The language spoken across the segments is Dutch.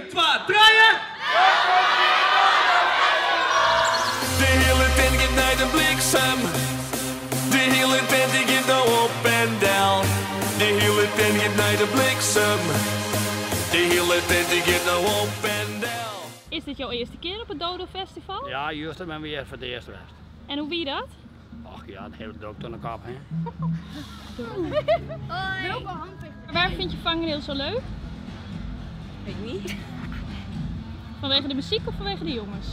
2, draaien! De hele tent gaat naar de bliksem. De hele tent die gaat nou op en down. De hele tent gaat naar de bliksem. De hele tent die gaat nou op en down. Is dit jouw eerste keer op het Dodo Festival? Ja, juist ben weer voor de eerste geweest. En hoe wie dat? Ach ja, de hele druk aan de kap, hè. Waarom vind je vangrail zo leuk? Weet ik niet. Vanwege de muziek of vanwege de jongens?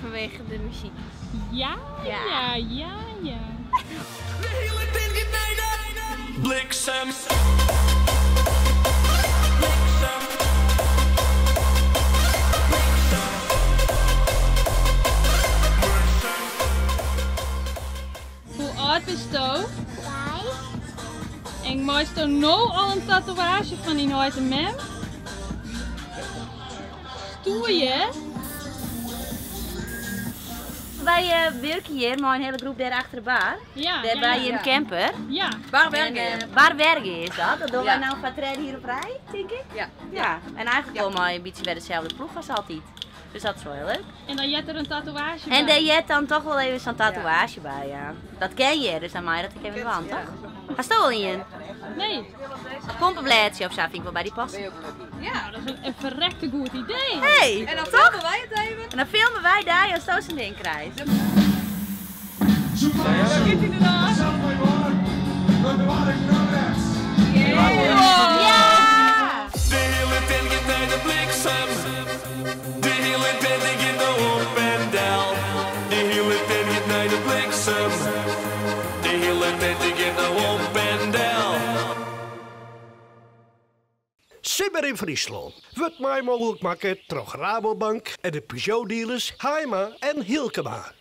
Vanwege de muziek. Ja. De hele tent gaat naar de bliksem. Hoe oud is je? En maakt je nou al een tatoeage van die nooit mem? Stoer je? Wij werken hier met een hele groep daar achter de bar. Ja. Daar bij een camper. Ja. Waar werken is dat? Dat doen wij nou van treden hier op rij, denk ik? Ja. En eigenlijk komen wij een beetje bij dezelfde ploeg als altijd. Dus dat is wel heel leuk. En dan jet er een tatoeage bij. En daar jet dan toch wel even zo'n tatoeage bij, ja. Dat ken je, dus aan mij dat ik even van, toch? Ga je wel in? Nee. Een pompenblaadje of zo vind ik wel bij die pas. Ja, dat is een verrekte goed idee. Hey, En dan filmen wij het even. en dan filmen wij daar als zo zo'n ding krijgt. Wat zit hij eraan? Ja! De hele tent gaat naar de bliksem. De hele tent die gaat nou op en down. De hele tent gaat naar de bliksem. De hele tent die gaat nou op en down. Simmer in Friesland wordt mij mogelijk maken door Rabobank en de Peugeot dealers Haima en Hilkema.